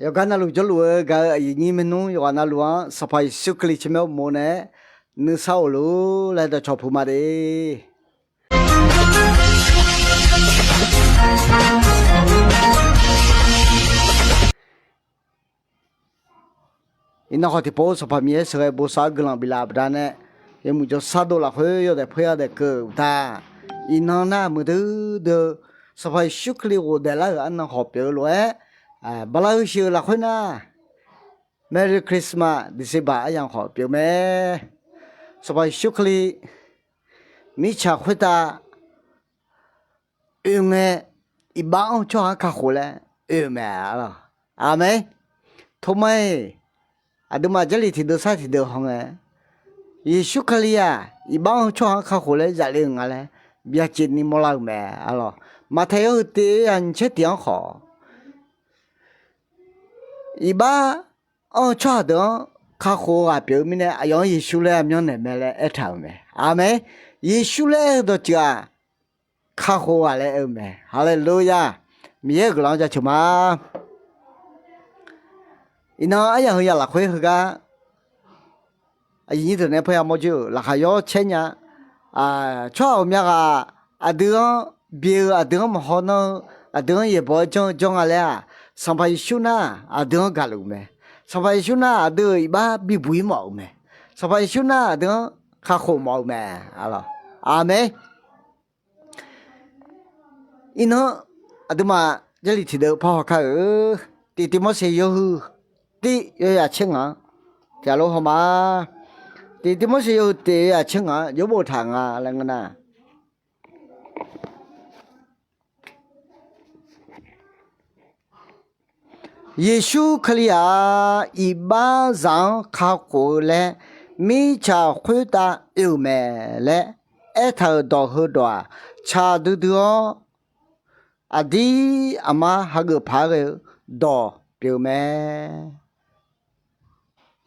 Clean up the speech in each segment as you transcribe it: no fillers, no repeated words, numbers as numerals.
有干那路就路个你们弄有那路啊，上排手可里去没摸呢，你少路来的超铺嘛的。那好的包上排面是个包啥个浪比拉不然呢？也么就啥多了会有的配要的个的，那么的上排手可里我的那个那好标了哎，不老些了会呢。Merry Christmas ဒီစပါအយ៉ាងဟောပြုမယ်စပိုင်ရှုခလီမိချခွတာအငဲအဘောင်းချောခါခိုလဲအမဲလားအာမေထုမဲအဒမဂျလီတီဒဆာတီဒဟောင်းယေရှုခလီယာအဘောင်းချောခါခိုလဲဇာလေငါလဲဗျာချစ်နီမလောက်မဲအလောမထေယတေအန်ချက်တျောင်းဟောအဘာချောတော့ခါခိုကပြုံးမနေအယောယေရှုလဲအမျိုးနဲ့မဲလဲအထောင်မဲအာမေယေရှုလဲတော့ကြာခါခိုကလည်းအမဲဟာလေလုယာမြေကလောင်းကြချမအင်းအယောရလာခွေးကအရင်တဲ့ဖယာမကျလာခရောချင်းညာချောမြကအဒင်းဘေအဒင်းမဟောနအဒင်းရေဘောကြောင်းကလည်းစံပိုင်ရှုနာအဒင်းကလုံးမဲสบายชุน่าเดือยบ้าบีบุยหมอกไหมสบายชุน่าเดือข้าโคหมอกไหมอะไรอาเมอินเนออะดูมาเจลิทีเดียวพ่อข้าตีมอเสียอยู่ตีเยอะเชิงอ่ะจะรู้หรือมาตีมอเสียอยู่ตีเชิงอ่ะ有冇ทางอ่ะอะไรเงี้ยนะယေရှုခလျာဤဘာဇံခါကိုလေမိချာခွေတာအုံမဲလေအထော်တော်ဟောတော်ချာဒူတော်အဒီအမဟာကဖာရတော်ပြုမဲ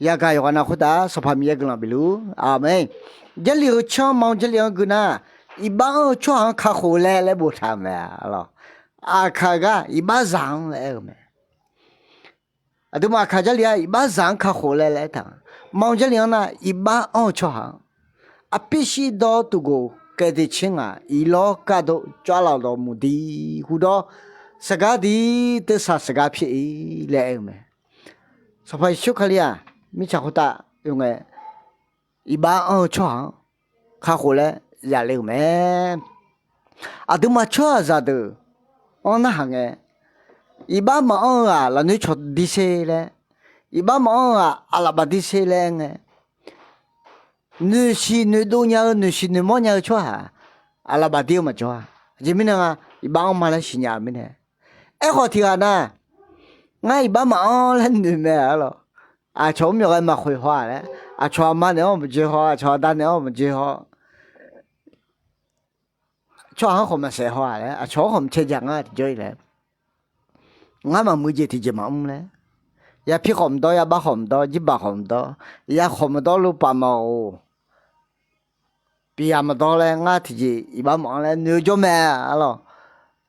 ရကယောနာခုတာစဖာမီယကလဘလူအာမင်ဂျလီချောမောင်ဂျလီဂနာဤဘာချောခါခိုလေလေဘူထာမဲအလောအခါကဤဘာဇံလေမဲအဒမခါကြလျာဘာဇန်ခါခိုလဲလဲတာမောင်ကြလျာနာဘာအောချောဟာအပိရှိတော်သူကိုကဲတဲ့ချင်းကဤလောကတော့ကြွားလာတော်မူသည်ဟူသောစကားသည်သစ္စာစကားဖြစ်၏လဲအဲ့မယ်စဖိုင်ရှုခလျာမိချခတာယုံငယ်ဘာအောချောခါခိုလဲရလဲမယ်အဒမချောဇာဒအောနာဟငယ်伊爸妈啊，那你出地些嘞？伊爸妈啊，阿拉巴地些嘞个？你多年，你么年出哈？阿拉巴地么出啊？这边啊，伊爸妈来新年没呢？哎，好听啊呐！俺伊爸妈来你们了，从没个嘛会话嘞，从妈呢我们最好，从大呢我们最好，从我们谁话嘞？从我们浙江啊最嘞。ngã mà mới gì thì chỉ mà ông này, ya phi hòm đó, ya ba hòm đó, chỉ ba hòm đó, ya hòm đó lúc ba màu, bây mà đó này ngã thì chỉ ba màu này nhiều cho mẹ, alo,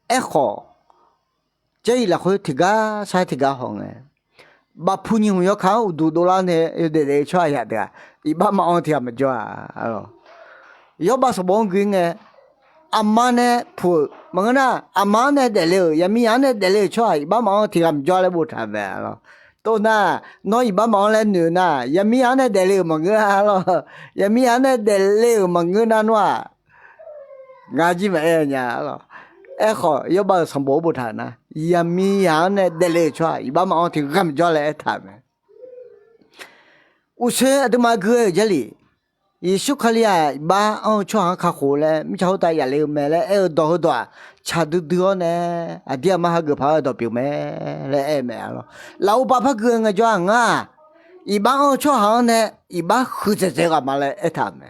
echo, chơi là khối thì gà, sai thì gà hòm này, ba phu nhiều nhiều khao, đủ là này, để cho ai được, ba màu thì làm cho, alo, yo ba số bốn cái này. Amane pu mangana amane dele yamiane dele choi ba ma thi am jo le bu tha be lo to na no ba ma le nu na yamiane dele manga lo yamiane dele manga na no nga ji me nya lo e kho yo ba sam bo bu tha na yamiane dele choi ba ma thi am jo le tha be u se adma ge jaliယေရှုခလျာဘာအောင်ချောခါခိုလဲမိချောတရလေမဲလဲအဲ့တော့တော့ခြာဒူဒေောနဲ့အဒီမဟာကဖာတော့ပြုမဲလဲအဲ့မဲalorsလောက်ပါဖကငကြွငါဤဘာအောင်ချောဟောင်းနဲ့ဤဘာခုစစကမလဲအဲ့ထားမဲ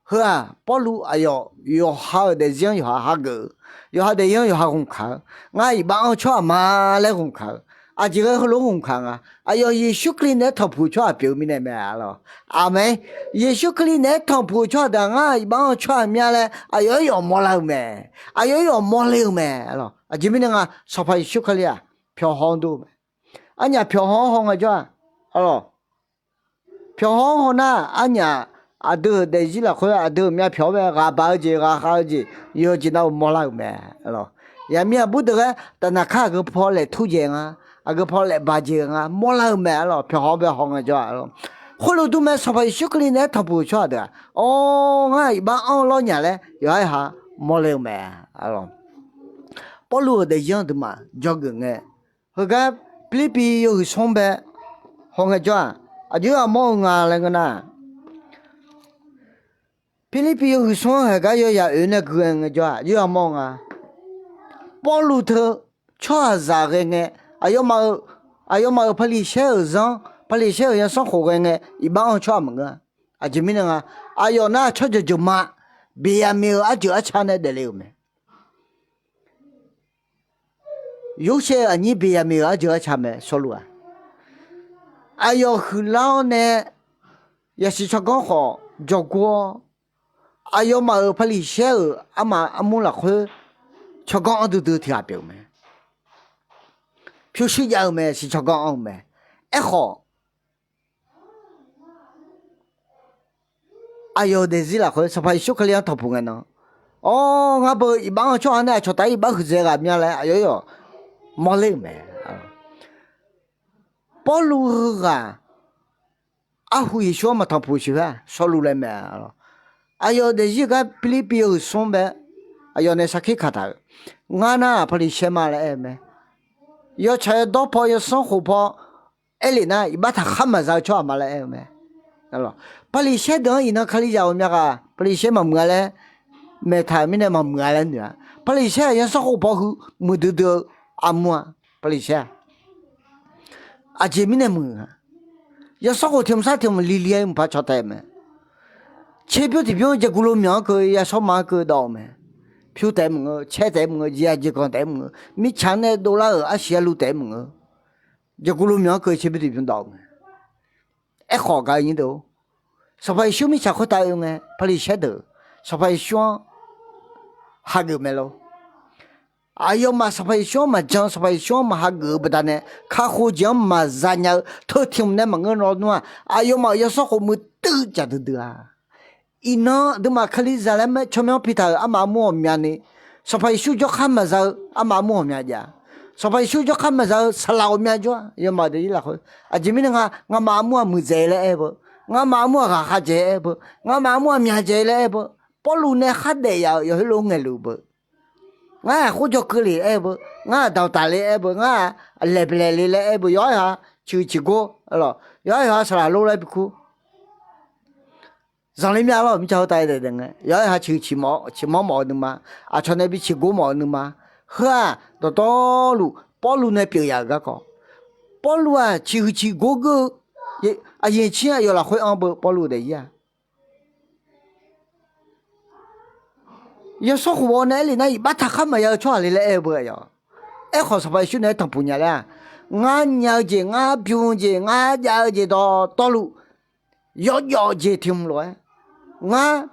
ဟာပေါ်လူအယောဟာတဲ့ဇင်ယောဟာကယောဟာတဲ့ယောဟာခုခါငါဤဘာအောင်ချောမလဲခုခါ啊，这个龙红看啊，哎呦，耶稣克里那汤普圈表面的没了，阿妹，耶稣克里那汤普圈的啊，一帮圈面嘞，哎呦要毛了没，哎呦要毛了没了，啊，这边那个啥牌耶稣克里啊，漂好多没，俺家飘红红的叫，哦，飘红红那俺家啊都在一了，回来都面飘呗，俺包子俺好子，有见到没了没，哦，也面不得个，但那看个跑来土建啊，啊个跑来八件啊，没了没了，飘红的叫，哦。后来都买上班小克里呢，他不晓得。哦，俺一般俺老年嘞，摇一下没了买，哦。保罗的样的嘛，叫个哎，后个菲律宾有上班，红个叫啊，就要忙啊那个呢。菲律宾有上海个要那个人叫，就要忙啊。保罗头吃啥个哎，啊要么把你小上。把那些人生活个呢，一般上吃么个，啊，就没人啊，啊要那吃就买，别也没有啊就吃那得了没。有些啊你别也没有啊就吃没，说路啊。啊要后老呢，也是吃刚好，照顾，啊要么把那些啊嘛啊没了会，吃刚都挺表没，平时也没是吃刚没，还好。哎呦，但是啦，会是怕小克里头不个呢。哦，我不一般叫呢，叫大一般后这个面来，哎呦呦，没来没啊。保路啊，啊会说嘛，他不喜欢，说路来没啊。哎呦，那一个比例比较松呗，哎呦，那啥可以看他，我呢把你写嘛来没，要吃刀泡要生活泡，哎里呢，一般他还没上叫嘛来没。alors 把你写等伊那看你家我面个，把你写嘛么嘞，没他们那嘛么嘞呢，把你写也是好保护，没得的阿么，把你写，啊这面那么，也是好听啥听么，里里不晓得么，切表的表这咕噜面个也少嘛个到么，表带么，切带么，也就讲带么，没钱呢多了啊写路带么，这咕噜面个切表的表到么。哎，好个人都，说白小米吃好大用哎，把你写的，说白想，还个没咯？哎呦嘛，说白想嘛讲，说白想嘛还个不得呢？看好讲嘛咱家头听那么个老多啊，哎呦嘛，要说好么都家都得啊，一那都嘛看你咱来么全面皮头阿妈么面呢？说白手脚看么着阿妈么面家。说白手脚看么着吃老面着，要么的伊拉会，啊，这边我妈妈没在了哎不，我妈妈还在哎不，我妈妈面在了哎不，保路呢还得要路爱路不，我胡椒壳里哎不，我到大里哎不，我来不来里来哎不，要一下就结果了，要一下是啦路来不哭，上里面了我们叫带的人哎，要一下就起毛的嘛，啊，穿那边起锅毛的嘛。呵啊，到道路，保路那表扬个个，保路啊，去个个也啊，以前啊要来会安保路的呀。要说话那里那一把他还没有穿里来不呀？哎，好说把兄弟他不年了，俺了解俺表姐，俺了解到道路，要了解听不来，俺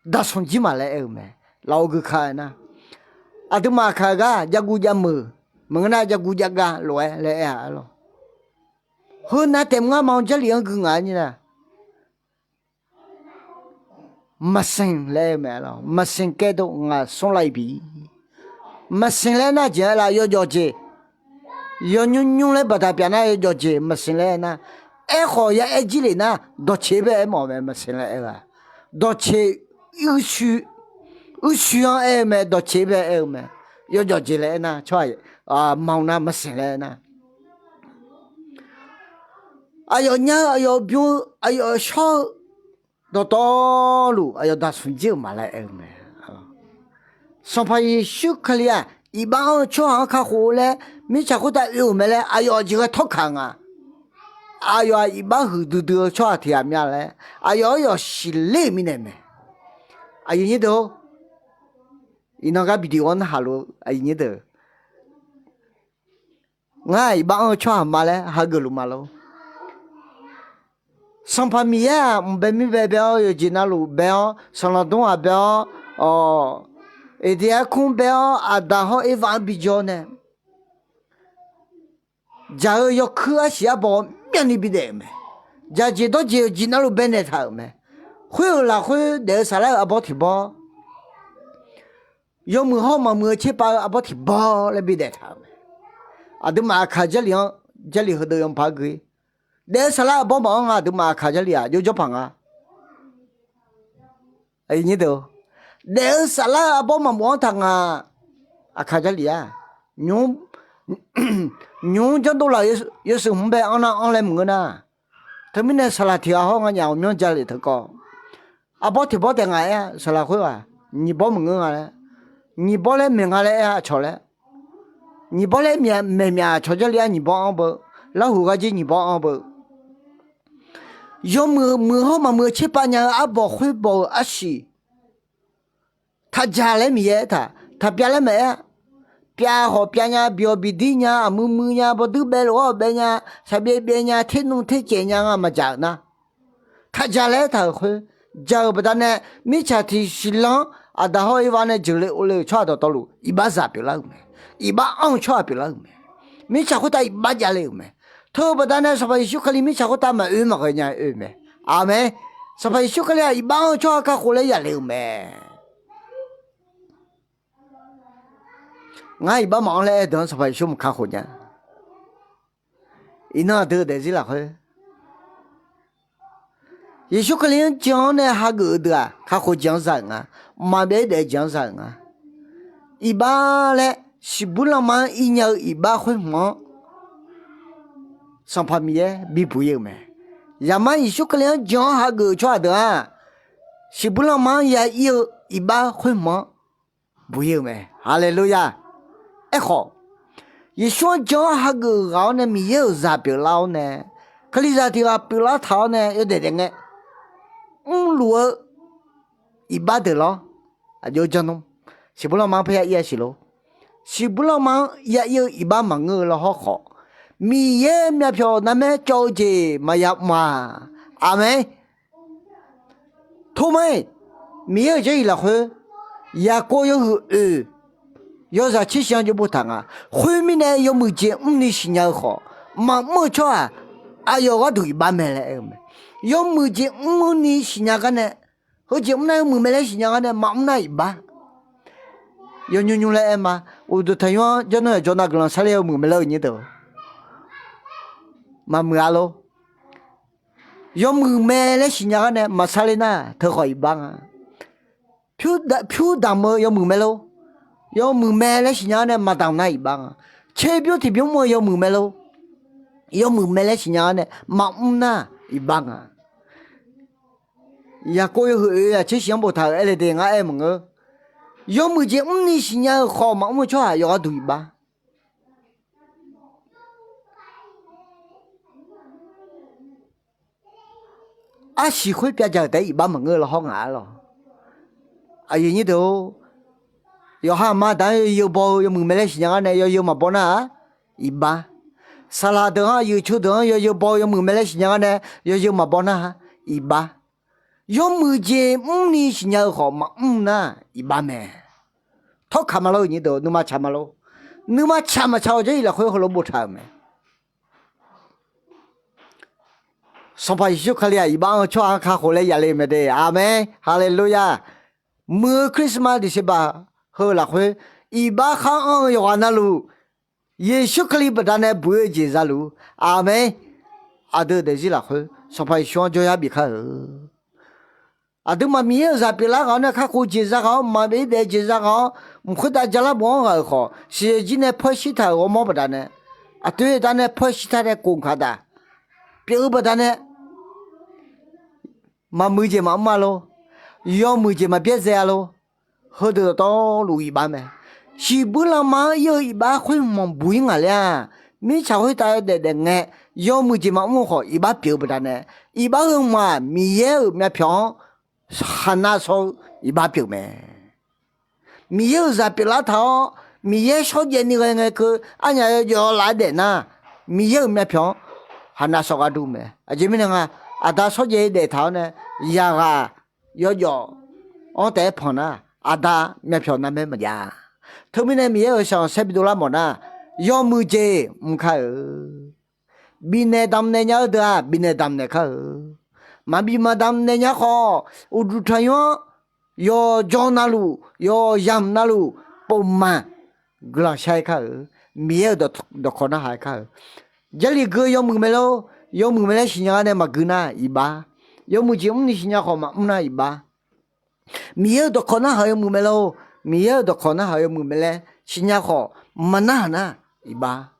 打算几嘛来没，老个看呐。啊tu maka ga jagu jamu mengena jagu jaga loe le ya lo ho na tem nga mau jali ang nga ni na masin le me lo masin ke do nga son lai bi masin le na je la yo jo je yo nyu le ba ta pya na yo jo je masin le na e ho ya e ji le na do che be mo me masin le ba do che yu shu u需要哎么到这边哎么，要叫进来呢，错啊，忙那么行来呢。哎呦娘，哎呦表，哎呦小到道路，哎呦打顺就嘛来哎么，上怕一修克里啊，一般车行看火嘞，没吃过的哎么嘞，哎呦这个偷看啊，哎呦一般后头都车天面嘞，哎呦要洗累没得没，哎呦你都。ina ga video on halo ai ni de ngai ba cho ma le ha gelu ma lo sans pas mia mbe mi be be yo jina lu be sans la don a be o e dia kun be a da ho e va bijone 假如要可下包面里边的没，假几多几那路边的他没，会有啦会的啥来阿包提包，要么好嘛么去把阿包提包来边的他没，啊都嘛看这里和都用怕鬼，的啥来阿包忙啊都嘛看这里啊就叫胖啊，哎你都，的啥来阿包嘛忙汤啊，啊看这里啊，nhung chân tôi là yêu sự không bé ông lại mượn na thế mình này sala thì họ ngang nhau nhung chơi lại thôi co à bỏ thì bỏ tiền ngày á sala khối à nhị bỏ mượn à nhị bỏ lại mượn à cho lại nhị bỏ lại mẹ cho cho lại nhị bỏ ông bơ lão hủ cái gì nhị bỏ ông bơ yêu mượn họ mà mượn chế ba nhà à bỏ khối bỏ à xí ta trả lại mẹ ta bia lại mẹ bia họ bia nhà bia bị đi nhà mưa nhà bỏ đứa bé lo bé nhà sao bé nhà thiên nông thiên chế nhà mà trả na ta trả lại ta khơi giờ bây giờ này mấy cha thì xin lắng à đã hỏi vào này chỉ lấy cho đó đâu iba giả biểu là mày iba ông cho biểu là mày mấy cha có ta iba trả lại mày thôi bây giờ này sao phải chúc cái mấy cha có ta mà mà cái nhà mày à mày sao phải chúc cái iba ông cho cái khổ lấy trả lại mày ngay ba mong lại đón sao phải xuống khá khổ nhá, ina được để gì là thôi, Yesu cái liền讲呢还个的，他好讲啥啊？马别的讲啥啊？一般嘞是不浪漫，一年一般会忙，上旁边比不有没？要么Yesu cái liền讲还个错的，是不浪漫也有一般会忙，不有没？哈利路亚。哎好，一说讲那个老呢，没有啥表老呢，可你啥地方表老头呢？有点点路一把的咯，啊就这种，是不老忙不也是咯，是不老忙也有一把忙了好，没有没票那么着急没要嘛，阿妹，他们没有这一了会，也过有要是去想就不谈啊，后面呢要没见你新娘好，没错啊，要我对把没来没，要没见你新娘个呢，好见那没来新娘个呢，那一把，要牛来嘛，我都太阳叫那个人啥了没来你都，没咯，要没来新娘个呢，没啥了呢，他好一把啊，票大么要没咯。要没买了新娘呢，没当那一帮啊。车票提票么要没买喽，要没买了新娘呢，没那一帮啊。呀，过一会呀，去想不透，哎来的俺们个，要没见你新娘好嘛，我说要对吧？啊，喜欢别讲的一帮门个了，好眼了。哎呀，你都。要哈嘛，但有包有没来新娘呢？要有嘛包呢？一般，沙拉等下有秋等要有包有没来新娘呢？要有嘛包呢？一般，要没见你新娘好嘛？呢？一般没。他看嘛喽，你都你嘛吃嘛喽？你嘛吃嘛吃这一了会好了不吃没？说怕一看了，一般吃看好了也来没得，阿门，哈利路亚。没 Christmas 的是吧？后来会一把看昂要那路，也许可以不但呢不会接着路，阿妹，阿都得是了会，说怕想就要别看，阿都嘛没有啥别那个呢，看过接着好，嘛没得接着好，回到家了忙还好，现在呢拍戏台我忙不得呢，啊对，但呢拍戏台的功课的，别不得呢，嘛没接嘛嘛咯，要没接嘛别这咯。后头到路一般没，是不浪嘛有一把会忙不应啊了，没才会带的哎，要么就嘛我好一把标不得呢，一把人嘛没有没票，还拿手一把标没，没有啥标那套，没有小姐那个个，俺家要来的呢，没有没票，还拿手个都没，啊这边啊，啊他小姐那套呢，呀啊要，我带胖呢。阿达买票那边没呀？他们那没有像塞比多拉么呢？要么这唔开比那当那伢的啊，比那当那开嘛比嘛当那伢好，我住太阳要叫那路要养那路不慢，个人晒开没的可能还开，这里个要么没了，要么没了新疆的嘛个那一把，要么就你新疆好嘛，那一把。没的可能还有没了，没的可能还有没了，新加坡没那一把，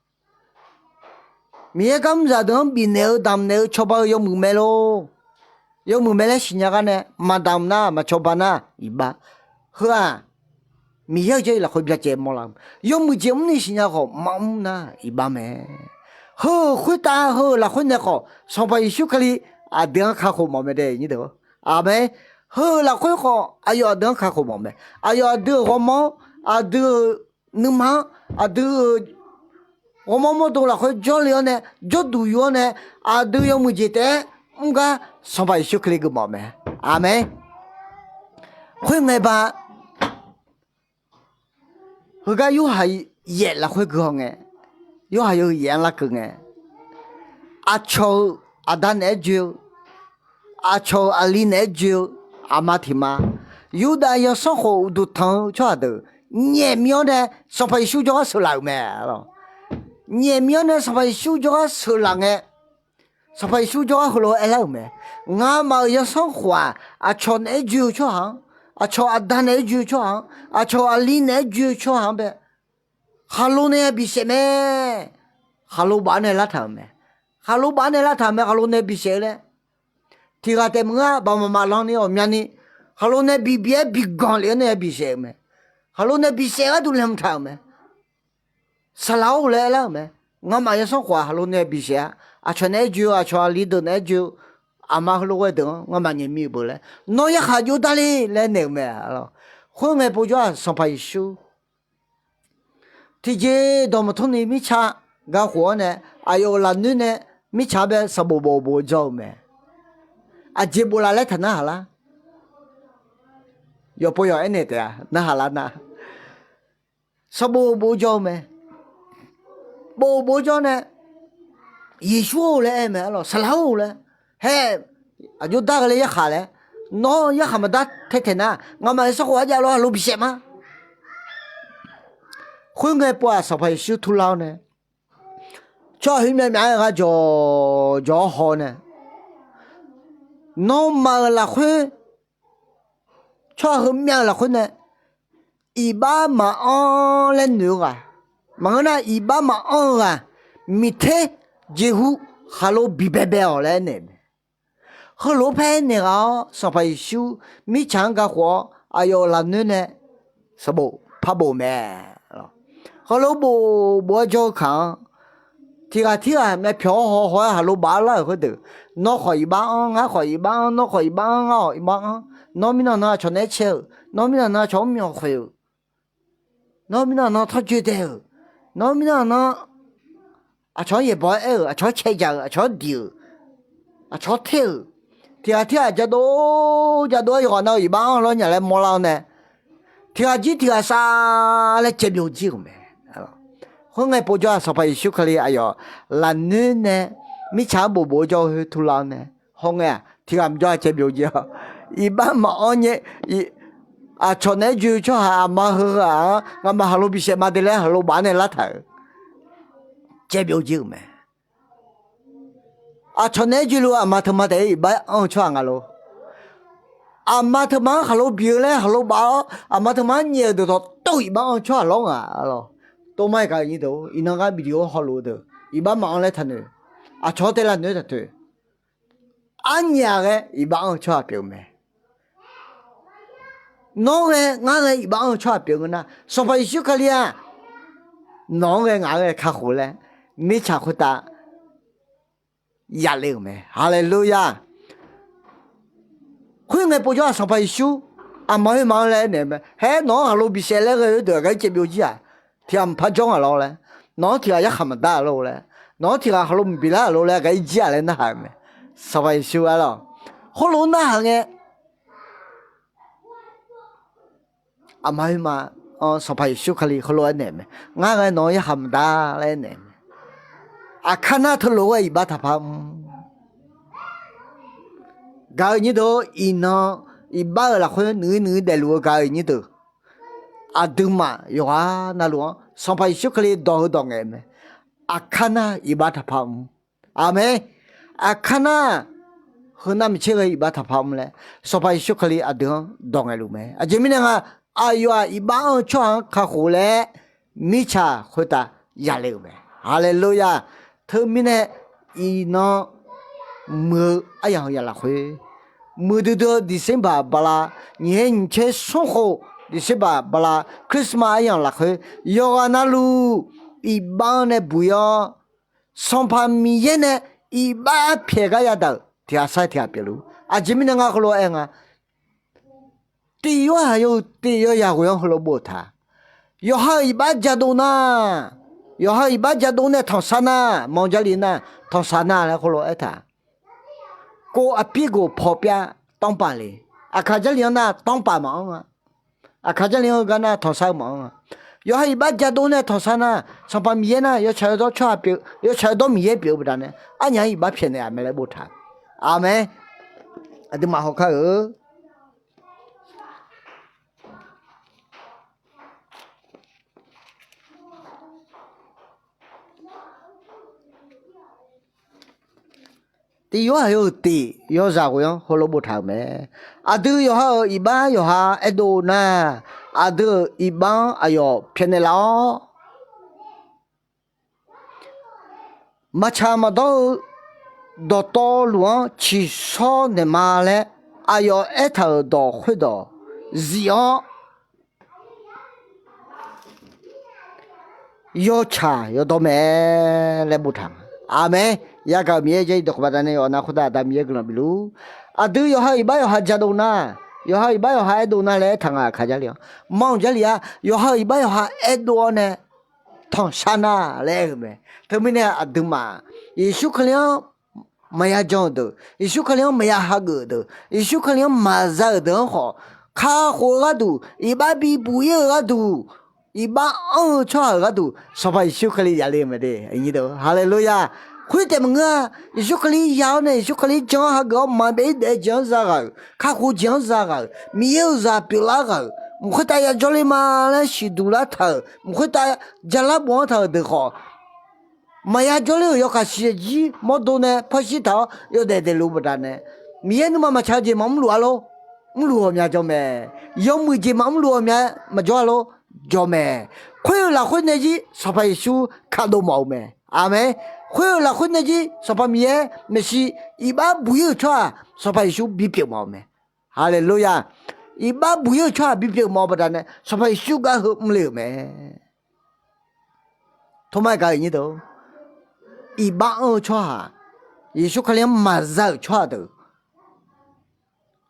没咁咋的，比那当那吃饱有没了，有没了新加坡呢，没当那没吃饱那一把，是啊，没有这了会比较节目了，有没节目的新加坡没那一把没，好会打好了会那好，上班一休克里啊，这样看好没没得你都啊没。好了会好，哎呀，等看好没？哎呀，等我妈啊，等你妈啊，等我妈妈到了会教了呢，教读药呢，啊，都要么记得，个上班休克里个没没？阿妹，会没吧？后个又还演了会个哎，又还有演了个哎，阿超阿丹那就，阿超阿里那就。阿妈听嘛，有的要生活都疼，晓得？年苗呢，上班休假受冷没了？年苗呢，上班休假受冷哎，上班休假后来冷没？俺妈要生活啊，朝那就去行，朝阿丹那就去行，朝阿里那就去行呗。哈喽呢比谁没？哈喽把那拉他没？哈喽把那拉他没？哈喽那比谁嘞？tiga temenga ba mama lang ni omya ni halo ne bibia bigang le ne bise me halo ne bise ga du lem tha me salau le la me nga ma ya so kwa halo ne bise a chone ju a chwa li do ne ju ama halo we do nga ma ni mi bo le no ya ha ju da le ne me alo ho me bo jo so pa shu ti je do mo thon ni mi cha ga ho ne ayo la nu ne mi cha be sa bo bo jo me à chị bù la lấy thành nó hả la, giờ bây giờ anh này thế à, nó hả la na, sao bù cho mày, bù cho nè, Yesu le em lo, salau le, he, à chúng ta cái này khá le, nó ya khăm ta thế thế na, ngắm mà sao hóa ra lo lụp xe mà, khuyên người bùa sao phải siêu thu lao nè, cho hình mẹ mẹ cái cho họ nè. nó mà là khuê cho hôm nay là khuê này iba mà on lên nữa à mà nó iba mà on à mi thế jehu halo bibebe lên này halo pe này à sao phải siêu mi chẳng cả hoa ayo là nữa này sao bộ pa bộ mẹ halo bộ cho khang thì mẹ phiếu họ hỏi halo ba là cái được nó khỏi bán á khỏi bán nó khỏi bán á bán nó mình nó cho nên chơi nó mình nó cho mình khỏe nó mình nó thắt chặt đều nó mình nó à cho ye bỏ à cho chơi giờ à cho điều à cho theo thì cho đó họ nói bán nó nhà lại mua lao nè chỉ sa lại chơi biểu diễn mẹ hôm nay bố cho sao phải chụp cái này à là nữ nè mi cha bố cho thu lao nè hôm nay thì làm cho chơi biểu diễn iban mà anh nhé à cho nên chú cho hà mà hư à ngắm mà hello bị xe mà đi lên hello bán này là thở chơi biểu diễn mẹ à cho nên chú luôn mà thầm mà đấy iban ông cho anh alo à mà thầm mà hello biểu lên hello bảo à mà thầm mà nhiều được tôi iban ông cho alo à alo tôi mai cái gì đó inan cái video hello đó iban mà anh lại thằng nữa à cho tới là nữa thật thôi anh nhà cái iban ông cho biểu mẹ nó nghe ngay bảo cho biểu na so phải chịu cái à nó nghe ngay khá khổ lắm mi cha khổ ta ya liệu mẹ hallelujah khuyên người bố cho so phải chịu à mấy mang lên nè mẹ hè nó hà lô bị xe lên cái được cái chế biểu gì à thì anh phát trong à lo lên nó thì là hàm đa lo lên nó thì là hà lô bị la lo lên cái gì à lên nó hàm mẹ so phải chịu à lo hồ lô na hàng nghe à mai mà สบายสุขลีขลุ่ยเนี่ยมั้ยงานน้อยหำดาเลยเนี่ยอาคณะทะลุไอ้บัตรพามกายนี่ตัวอีน้ออีบ้าละคนนื้อเดลัวกายนี่ตัวอาดึงมาอยู่ว่านั่นหลวงสบายสุขลีดองดองเองมั้ยอาคณะอีบัตรพามอาเมอาคณะคนนั้นไม่เชื่ออีบัตรพามเลยสบายสุขลีอาดึงดองเองรู้ไหมอาจจะมีเนี่ยอายุอีบ้าช่วงข้าหูเลยมิชาคนตายาเลวไหมฮาเลลูยาเธอมีเนี่ยอีน้อมือไอ้ยังยาละคุยมือดูดิเซมบาบลาเนี่ยเชื่อส่งเขาดิเซมบาบลาคริสต์มาสยังละคุยยอนาลูอีบ้าเนี่ยบุยสัมพันธ์มีเนี่ยอีบ้าเพียกายาดที่อาศัยที่อาเปลูอาจจะมีเนี่ยงาขลุ่ยเองตีว่าอยู่ตีอยากยังขลุ่ยบ่ท่าอยู่ให้อีบ้าจัดนะอยู่ให้อีบ้าจัดเนี่ยทองสานามองจารีนะทองสานาแล้วขลุ่ยท่ากูอภิกูพอเปียต้องไปเลยอาคาจารีนะต้องไปมั้งอาคาจารีกันนะทองสามั้งอยู่ให้อีบ้าจัดเนี่ยทองสานาสัมพันธ์มีนะอยู่ใช้ตัวช่วยเปียอยู่ใช้ตัวมีเปียบ่ได้เนี่ยอันยังอีบ้าเพี้ยนเนี่ยไม่เลยบ่ท่าอาเมนอันนี้มาหอกเขาตีอยู่ให้ตีอยู่จากกูยังฮัลโหลบุตรทำไหมอาดูอยู่ให้อีบ้าอยู่ให้เอโดน่าอาดูอีบ้าอายุเพียงแล้วมาชามาดูดอตัวหลวงชีสอเนมาเลยอายุเอทาดอคุดอจีอ๋อยู่ชาอยู่ตัวแม่เลยบุตรทำอาเมยากามีเจดอกบัดเนี่ยอนาคตอาดามีกลบิลูอาดูอยู่ให้อีบ้าอยู่ให้จัดโน่อยู่ให้อีบ้าอยู่ให้เอโดน่าเลยทางอาขาจารีมองจารีอยู่ให้อีบ้าอยู่ให้เอโดเนี่ยทองชนะเลยไหมเธอไม่เนี่ยอาดูมายิสุขเลี้ยงไม่ยากจังดูยิสุขเลี้ยงไม่ยากหักดูยิสุขเลี้ยงมาจากเดินหอข้าหัวดูอีบ้าบีบุยก็ดูอีบ้าชอบก็ดูสบายยิสุขเลี้ยงเลยไม่ได้อันนี้ดูฮาเลลูยาคุยแต่มึงยิสุขเลี้ยงยาวเนี่ยยิสุขเลี้ยงจังหักมาไม่ได้จังสักข้าหัวจังสักมีเยอะสักปีละกันมึงคุยแต่ยาจอยมาแล้วสิดูละเธอมึงคุยแต่จะละบ้านเธอเด็กเขาไม่ยาจอยอยู่กับเสียจีมอดูเนี่ยพอสิเธออยู่ได้รู้บ่ได้เนี่ยมีเงินมาใช้จีมั่มรู้อะไรมั่มรู้มีอะไรจอมยอมมือจีมั่มรู้มีมาจ่ออะไรจอมคุยละคุยเนี่ยจีสบายสู้ขาดมั่วมั้ยอาเมคุยละคุยเนี่ยจีสบายมีไม่ใช่อีบ้าบุยชัวสบายสู้บีบมั่วมั้ยฮาเลลูยาอีบ้าบุยชัวบีบมั่วบ่ได้เนี่ยสบายสู้ก็หุ่มเลยมั้ยทำไมกันอย่างนี้ตัวอีบ้าชัวยิสุขเลี้ยงมาจากชัวตัว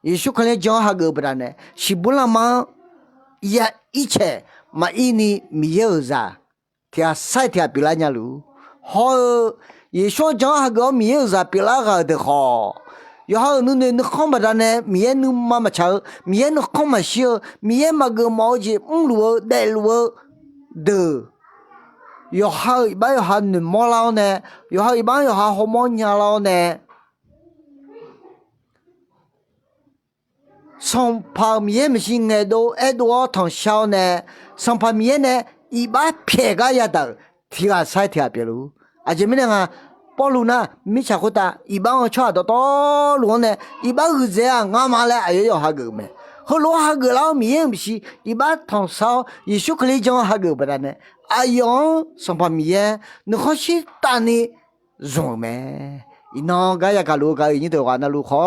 ยิสุขเลี้ยงจังหักบ่ได้เนี่ยสิบุลามาอยากอีเช่มาอีนี่มีเยอะจ้ะที่อาศัยที่อาปิลาญาลูฮอยิสุจังหักมีเยอะจ้ะปิลาก็เด้อฮอยาหนูเนี่ยข้อมาได้เนี่ยมีหนูมาเช่ามีหนูข้อมาเชื่อมีมาเกมอจีรู้ได้รู้เด้อยาให้บ้านยาหนูมอลาวเนี่ยยาให้บ้านยาฮอร์โมนยาลาวเนี่ยสัมผัสมีไม่ใช่เงโดเอโดทางเช้าเนี่ยสัมผัสมีเนี่ยอีบ้าเพียกายาดที่อาศัยที่อาเปรูอาจจะไม่เนี่ยปอลูน่ะมิชาคุตาอีบ้าชอบตัวหลวงเนี่ยอีบ้าคือเจ้างามาเลยอายุหักเมื่อเขาล้อหักแล้วมีไม่ใช่อีบ้าทางเช้ายิสุคลีจังหักบ่ได้เนี่ยอายุสัมผัสมีนึกว่าสิตานี่จงไหมอีน้องก็อยากรู้ก็อีนี่ตัวกันรู้ขอ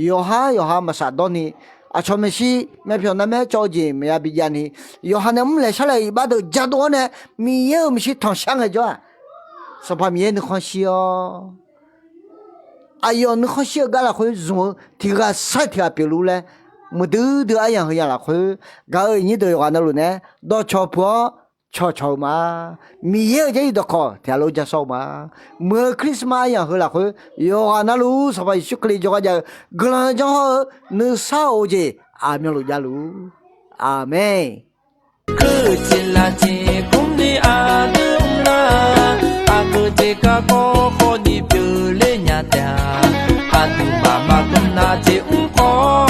ยอมาสะดอนี่อาชอบไม่ใช่ไม่เพียงนั้นไม่จอจีไม่อยากบิจานี่ยอเนี่ยมันเลยใช่เลยอีบ้าตัวจัดตัวเนี่ยมีไม่ใช่ทางช่างเลยจ้ะสัมผัสมีนึกว่าสิอายุนึกว่าสิก็ละคุยจงที่ก็สัตย์ที่อาเปรูเลยมุดดูอายังเฮียละคุยก็อีนี่ตัวกันรู้เนี่ยดอชอบพัวชอมามีเยอะใจดอกที่เราจะสอบมาเมื่อคริสต์มาสอย่างเฮล่ะคือยอนาลูสบายสุขลีจงจะกลังจังนึกสาวจีอาเมลูจาลูอาเมน cứ chỉ là chỉ cũng đi à đương la à cứ chỉ cả có khó đi biểu lên nhà ta à tu bà mà cũng là chỉ cũng có